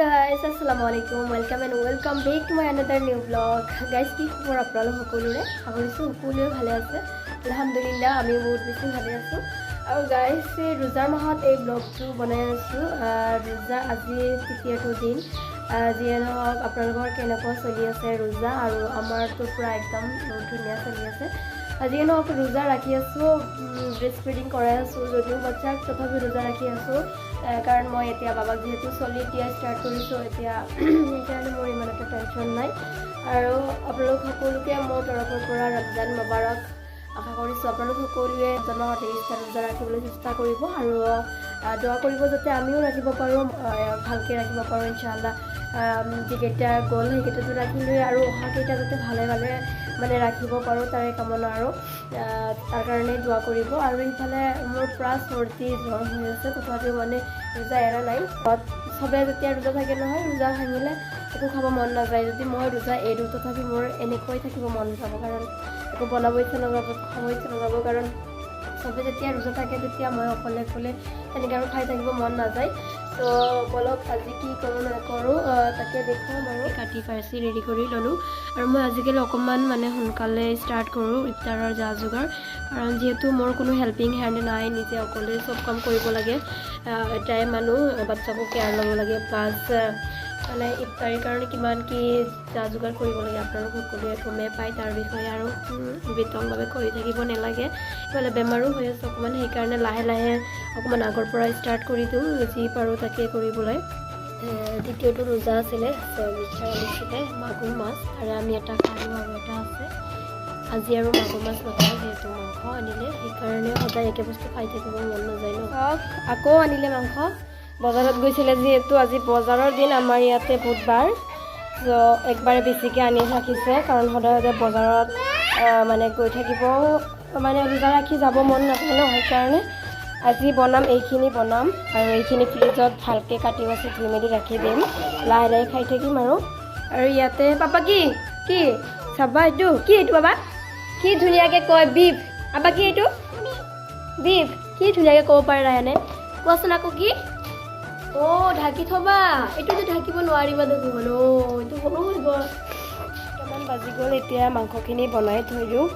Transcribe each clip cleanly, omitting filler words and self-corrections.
guys, Assalamualaikum. Welcome and welcome back to my another new vlog. Guys, কি খবৰ আপোনালোক সকলোৰে? আশা কৰিছোঁ সকলোৱে ভালে আছে। আলহামদুলিল্লাহ আমি বহুত বেছি ভালে আছোঁ। আৰু গাইজ ৰোজাৰ মাহত এই ব্লগটো বনাই আছোঁ। ৰোজা আজি তৃতীয়টো দিন। যিয়ে নহওক আপোনালোকৰ কেনেকুৱা চলি আছে ৰোজা, আৰু আমাৰতো পূৰা একদম ধুনীয়া চলি আছে। যিয়ে নহওক ৰোজা ৰাখি আছোঁ, ব্ৰেষ্ট ফিডিং কৰাই আছোঁ যদিও বাচ্চাক, তথাপি ৰোজা ৰাখি আছোঁ। কাৰণ মই এতিয়া বাবাক যিহেতু চলি দিয়া ষ্টাৰ্ট কৰিছোঁ এতিয়া, সেইকাৰণে মোৰ ইমান এটা টেনশ্যন নাই। আৰু আপোনালোক সকলোকে মোৰ তৰফৰ পৰা ৰমজান মোবাৰক। আশা কৰিছোঁ আপোনালোক সকলোৱে জন্মৰ তেইছটা ৰোজা ৰাখিবলৈ চেষ্টা কৰিব, আৰু দোৱা কৰিব যাতে আমিও ৰাখিব পাৰোঁ, ভালকৈ ৰাখিব পাৰোঁ ইনশাআল্লাহ। যিকেইটা গ'ল সেইকেইটাতো ৰাখিলোৱে, আৰু অহাকেইটা যাতে ভালে ভালে মানে ৰাখিব পাৰোঁ তাৰে কামনা, আৰু তাৰ কাৰণে দোৱা কৰিব। আৰু ইফালে মোৰ প্ৰায় চৰ্দি জ্বৰ হৈ আছে, তথাপিও মানে ৰোজা এৰা নাই। চবে যেতিয়া ৰোজা থাকে নহয়, ৰোজা ভাঙিলে একো খাব মন নাযায়। যদি মই ৰোজা এৰোঁ তথাপি মোৰ এনেকৈ থাকিব মন যাব, কাৰণ একো বনাব ইচ্ছা নাযাব, খাব ইচ্ছা নাযাব। কাৰণ চবে যেতিয়া ৰোজা থাকে তেতিয়া মই অকলে তেনেকৈ আৰু খাই থাকিব মন নাযায়। তো বলক আজি কি কৰোঁ নকৰোঁ তাকে দেখুৱাম। আৰু কাটি ফাৰ্চি ৰেডি কৰি ল'লোঁ, আৰু মই আজিকালি অকণমান মানে সোনকালে ষ্টাৰ্ট কৰোঁ ইফতাৰৰ যা যোগাৰ, কাৰণ যিহেতু মোৰ কোনো হেল্পিং হেণ্ড নাই, নিজে অকলে চব কাম কৰিব লাগে। এটাই মানুহ, বাচ্চাকো কেয়াৰ ল'ব লাগে, প্লাছ মানে ইফতাৰীৰ কাৰণে কিমান কি যা যোগাৰ কৰিব লাগে আপোনালোক সকলোৱে গমে পায় তাৰ বিষয়ে, আৰু বিতংভাৱে কৰি থাকিব নালাগে। ইফালে বেমাৰো হৈ আছে অকণমান, সেইকাৰণে লাহে লাহে অকণমান আগৰ পৰা ষ্টাৰ্ট কৰি দিওঁ, যি পাৰোঁ তাকে কৰিবলৈ। দ্বিতীয়টো ৰোজা আছিলে, আনিছিলে মাগুৰ মাছ, আৰু আমি এটা খালোঁ আৰু এটা আছে। আজি আৰু মাগুৰ মাছ নাখাওঁ, যিহেতু মাংস আনিলে, সেইকাৰণে সদায় একে বস্তু খাই থাকিব মন নাযায় ন। আকৌ আনিলে মাংস, বজাৰত গৈছিলে যিহেতু, আজি বজাৰৰ দিন আমাৰ ইয়াতে বুধবাৰ, তো একবাৰে বেছিকৈ আনি ৰাখিছে, কাৰণ সদায় সদায় বজাৰত মানে গৈ থাকিব মানে ৰোজা ৰাখি যাব মন নাযায় ন, সেইকাৰণে আজি বনাম, এইখিনি বনাম, আৰু এইখিনি ফ্ৰিজত ভালকৈ কাটি বাছি ধুই মেলি ৰাখি দিম, লাহে লাহে খাই থাকিম। আৰু ইয়াতে পাপা কি কি চাবা, এইটো বাবা কি ধুনীয়াকৈ কয়, বিফ। আবা কি এইটো বিফ, কি ধুনীয়াকৈ ক'ব পাৰে ৰায়ানে, কোৱাচোন আকৌ কি? ঢাকি থবা, এইটোতো ঢাকিব নোৱাৰিবা দেখোন। এইটো সৰু হৈ গ'ল। কেইটামান বাজি গ'ল, এতিয়া মাংসখিনি বনাই থৈ দিওঁ।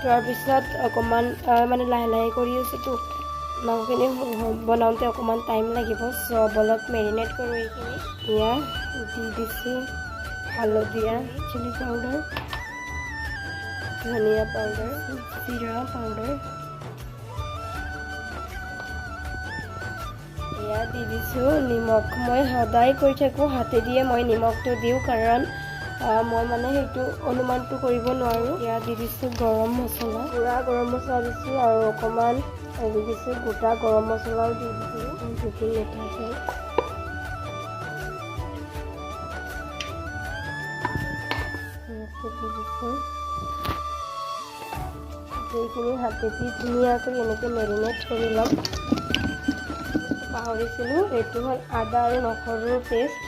থোৱাৰ পিছত অকণমান মানে লাহে লাহে কৰি আছোঁতো, মাংসখিনি বনাওঁতে অকণমান টাইম লাগিব। চ' বলক মেৰিনেট কৰোঁ। এইখিনি এয়া দি দিছোঁ হালধীয়া, চিলি পাউডাৰ, ধনিয়া পাউডাৰ, জিৰা পাউডাৰ, এয়া দি দিছোঁ নিমখ। মই সদায় কৰি থাকোঁ হাতে দিয়ে মই নিমখটো দিওঁ, কাৰণ মই মানে সেইটো অনুমানটো কৰিব নোৱাৰোঁ। এয়া দি দিছোঁ গৰম মছলা, পুৰা গৰম মছলা দিছোঁ, আৰু অকণমান দি দিছোঁ গোটা গৰম মছলাও দি দিছোঁ, যদি নাথাকে। দি দিছোঁ এইখিনি হাতেদি ধুনীয়াকৈ এনেকৈ মেৰিনেট কৰি ল'ম। পাহৰিছিলোঁ, এইটো হ'ল আদা আৰু নহৰুৰ পেষ্ট।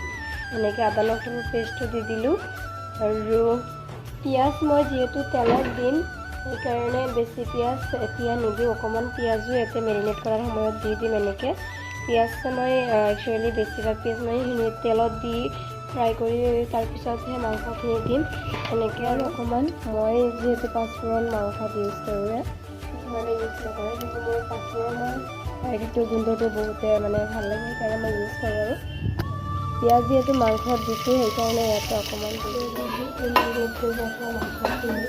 এনেকৈ আদা নহৰুৰ পেষ্টটো দি দিলোঁ, আৰু পিঁয়াজ মই যিহেতু তেলত দিম সেইকাৰণে বেছি পিঁয়াজ এতিয়া নিদিওঁ, অকণমান পিঁয়াজো ইয়াতে মেৰিনেট কৰাৰ সময়ত দি দিম। এনেকৈ পিঁয়াজ মই একচুৱেলি বেছিভাগ পিঁয়াজ মই তেলত দি ফ্ৰাই কৰি তাৰপিছতহে মাংসখিনি দিম এনেকৈ। আৰু অকণমান মই যিহেতু পাঁচফোৰণ মাংসত ইউজ কৰোঁ, কিছুমানে ইউজ নকৰে, কিন্তু মোৰ পাঁচফোৰণৰ সেইটো গোন্ধটো বহুতে মানে ভাল লাগে, সেইকাৰণে মই ইউজ কৰোঁ। আৰু পিঁয়াজ যিহেতু মাংসত দিছোঁ সেইকাৰণে ইয়াতে অকণমান মাংসখিনি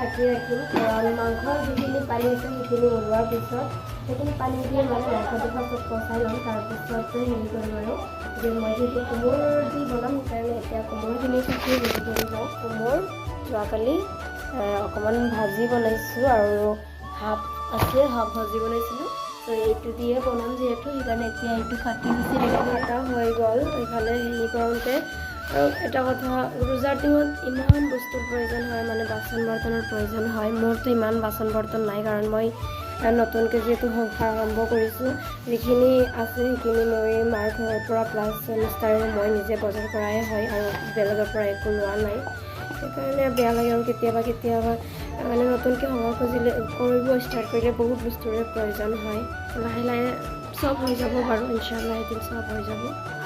ঢাকি ৰাখিম, কাৰণ মাংসৰ যিখিনি পানী আছে সেইখিনি ওলোৱাৰ পিছত সেইখিনি পানী দিয়ে মানে মাংসটো ফাৰ্ষ্টত কচাই ল'ম, তাৰপিছতে হেৰি কৰিম। আৰু যে মই যিহেতু কোমোৰ দি বনাম সেইকাৰণে এতিয়া কোমোৰখিনি কাটি ৰেডি কৰি লওঁ। কোমোৰ যোৱাকালি অকণমান ভাজি বনাইছোঁ, আৰু হাফ আছে, হাফ ভাজি বনাইছিলোঁ, তো এইটো দিয়ে বনাম যিহেতু, সেইকাৰণে এতিয়া এইটো কাটি বেছি ৰেডি কটা হৈ গ'ল। এইফালে হেৰি কৰোঁতে, আৰু এটা কথা, ৰোজাৰ দিনত ইমান বস্তুৰ প্ৰয়োজন হয়, মানে বাচন বৰ্তনৰ প্ৰয়োজন হয়। মোৰতো ইমান বাচন বৰ্তন নাই, কাৰণ মই নতুনকৈ যিহেতু সংসাৰ আৰম্ভ কৰিছোঁ, যিখিনি আছে সেইখিনি মই মাৰ ঘৰৰ পৰা প্লাছ মিষ্টাৰে মই নিজে বজাৰ কৰাই হয় আৰু বেলেগৰ পৰা একো লোৱা নাই। সেইকাৰণে বেয়া লাগে আৰু কেতিয়াবা মানে নতুনকৈ সংসাৰ কৰিব ষ্টাৰ্ট কৰিলে বহুত বস্তুৰে প্ৰয়োজন হয়। লাহে লাহে চব হৈ যাব বাৰু, ইনশাল্লাহ এদিন চব হৈ যাব,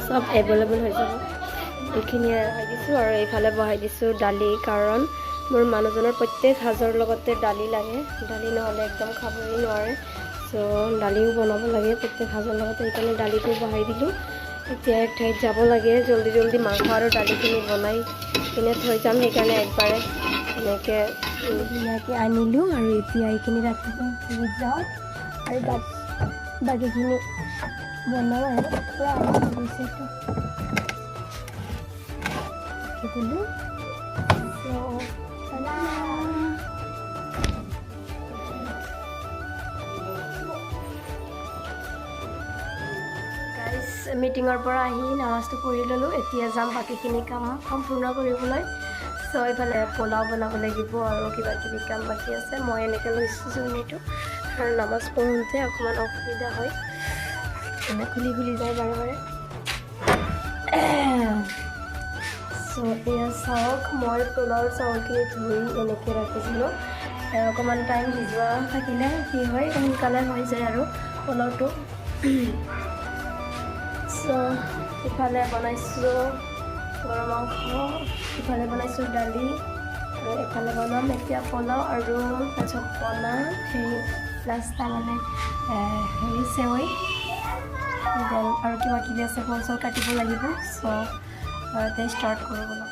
চব এভেইলেবল হৈ যাব। এইখিনিয়ে বহাই দিছোঁ আৰু এইফালে বহাই দিছোঁ দালি, কাৰণ মোৰ মানুহজনৰ প্ৰত্যেক সাজৰ লগতে দালি লাগে, দালি নহ'লে একদম খাবই নোৱাৰে। চ' দালিও বনাব লাগে প্ৰত্যেক সাজৰ লগতে, সেইকাৰণে দালিটো বহাই দিলোঁ। এতিয়া এক ঠাইত যাব লাগে, জল্দি মাংস আৰু দালিখিনি বনাই কিনে থৈ যাম, সেইকাৰণে একবাৰে এনেকৈ ধুনীয়াকৈ আনিলোঁ আৰু এতিয়া এইখিনি ৰাতিপুৱা যাওঁ আৰু বাকীখিনি বনাওঁ আৰু পূৰা গৈছেতো দিলোঁ। মিটিঙৰ পৰা আহি নামাজটো পঢ়ি ল'লোঁ, এতিয়া যাম বাকীখিনি কাম সম্পূৰ্ণ কৰিবলৈ। চ' এইফালে পোলাও বনাব লাগিব আৰু কিবাকিবি কাম বাকী আছে। মই এনেকৈ লৈছোঁ জুইটো, আৰু নামাজ পঢ়োঁতে অকণমান অসুবিধা হয়, এনে খুলি যায় বাৰে। চ' এয়া চাওক, মই পোলাওৰ চাউলখিনি ধুই এনেকৈ ৰাখিছিলোঁ। অকণমান টাইম সিজোৱা থাকিলে কি হয়, সোনকালে হৈ যায় আৰু পোলাওটো। চ' ইফালে বনাইছোঁ গৰম মাংস, ইফালে বনাইছোঁ দালি, আৰু এফালে বনাম এতিয়া পোলাও আৰু তাৰপিছত বনাম প্লাছ তাৰমানে চেৱৈ, আৰু কিবাকিবি আছে, ফল চল কাটিব লাগিব। চ' এতিয়া ষ্টাৰ্ট কৰোঁ বনাম।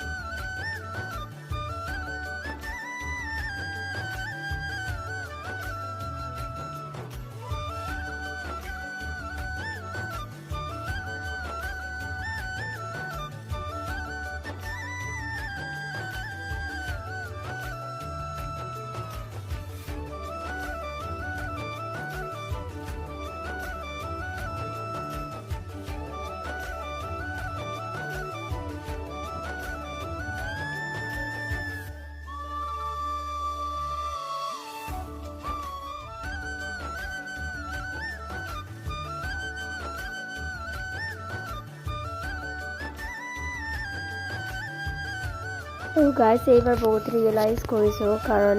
গাইজ এইবাৰ বহুত ৰিয়েলাইজ কৰিছোঁ, কাৰণ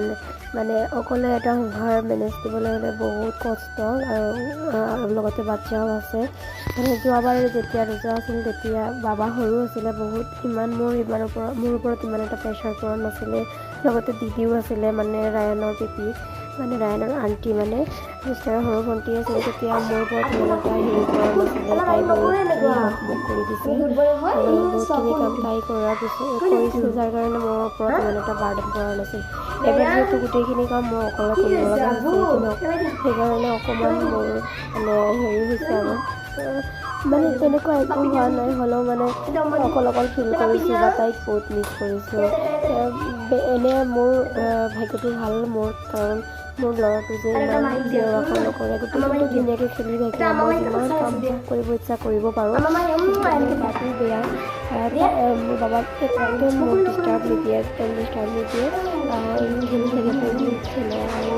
মানে অকলে এটা সংসাৰ মেনেজ দিবলৈ হ'লে বহুত কষ্ট, আৰু লগতে বাচ্ছাও আছে। মানে যোৱাবাৰ যেতিয়া ৰোজা আছিল তেতিয়া বাবা সৰু আছিলে বহুত, মোৰ ওপৰত ইমান এটা প্ৰেছাৰ পৰা নাছিলে। লগতে দিদিও আছিলে, মানে ৰায়ানৰ পিপি, মানে ৰায়ানৰ আণ্টি, মানে মিষ্টাৰৰ সৰু ভণ্টি আছিল। তেতিয়া মোৰ ওপৰত ইমান এটা হেৰি কৰা নাছিলে, তাই বহুতখিনি মোক কৰি দিছিল, বহুতখিনি কাম তাই কৰিছোঁ, যাৰ কাৰণে মোৰ ওপৰত ইমান এটা বাৰ্ডেন পৰা নাছিল। এবাৰ যিহেতু গোটেইখিনি কাম মই অকলে কৰিব লগা হৈছে, সেইকাৰণে অকণমান মোৰ মানে হেৰি হৈছে আৰু মানে তেনেকুৱা একো হোৱা নাই, হ'লেও মানে অকল ফিল কৰিছোঁ বা তাইক বহুত মিছ কৰিছোঁ। এনে মোৰ ভাগ্যটো ভাল মোৰ, কাৰণ মোৰ ল'ৰাটো যে ইমান চিঞৰ-বাখৰ নকৰে, গোটেইটো ধুনীয়াকৈ খেলি থাকে। মই যিমান কাম কৰিব ইচ্ছা কৰিব পাৰোঁ, গাটো বেয়া, মোৰ বাবাক একদম মোক ডিষ্টাৰ্ব নিদিয়ে, খেলি থাকে, খেলে আৰু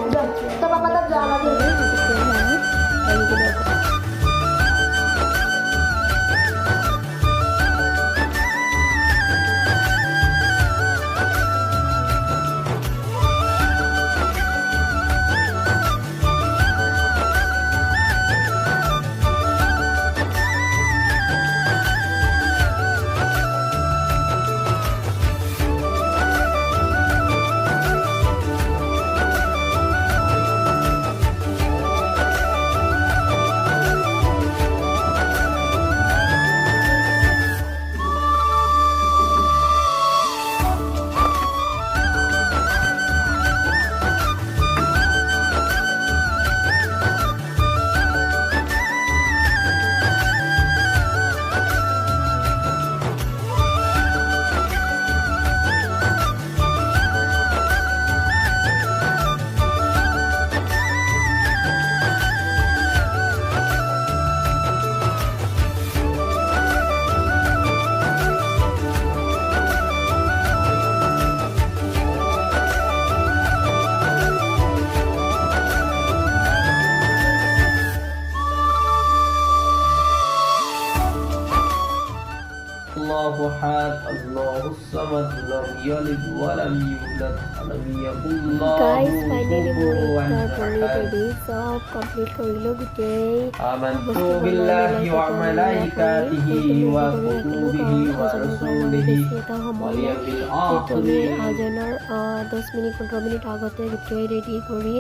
الله أحد الله الصمد لم يلد ولم يولد ولم يكن له Guys, finally كفوا পনীৰ أحد ৰেডি চব কমপ্লিট কৰিলোঁ গোটেই آمنت বস্তু بالله বনাই وملائكته وكتبه ورسوله واليوم আমি الآخر আজানৰ 10 মিনিট 15 মিনিট আগতে গোটেই ৰেডি কৰি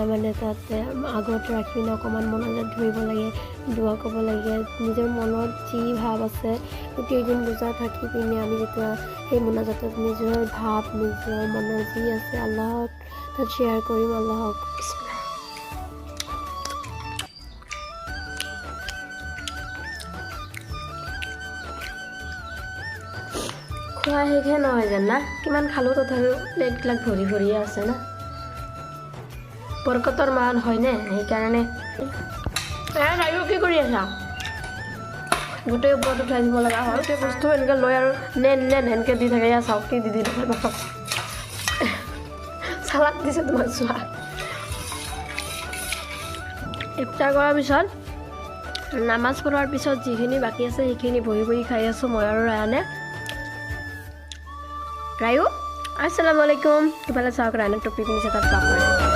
মানে তাতে আগত ৰাখি অকণমান মনাজাত ধৰিব লাগে, দোৱা ক'ব লাগে, নিজৰ মনত যি ভাৱ আছে গোটেই দিন ৰোজা থাকি পিনে আমি যেতিয়া সেই মনাজাতত নিজৰ ভাৱ নিজৰ মনৰ যি আছে আল্লাহক তাত শ্বেয়াৰ কৰিম। আল্লাহক খোৱা শেষে নহয় যেন না, কিমান খালোঁ তথাপিও প্লেটবিলাক ভৰি ভৰিয়ে আছে না, বৰকতৰ মান হয়নে? সেইকাৰণে কি কৰি আছা? গোটেই ওপৰত উঠাই দিব লগা হয়, গোটেই বস্তু এনেকৈ লৈ আৰু নেন এনেকৈ দি থাকে। ইয়াৰ চাওক কি দি থাকে, চালাড দিছে তোমাক চোৱা। ইফতাৰ কৰাৰ পিছত নামাজ পঢ়াৰ পিছত যিখিনি বাকী আছে সেইখিনি বহি বহি খাই আছোঁ মই আৰু ৰায়ানে। ৰায়ু আসসালামু আলাইকুম। ইফালে চাওক ৰায়ানে টুপি পিন্ধিছে, তাত পাপ মাৰে।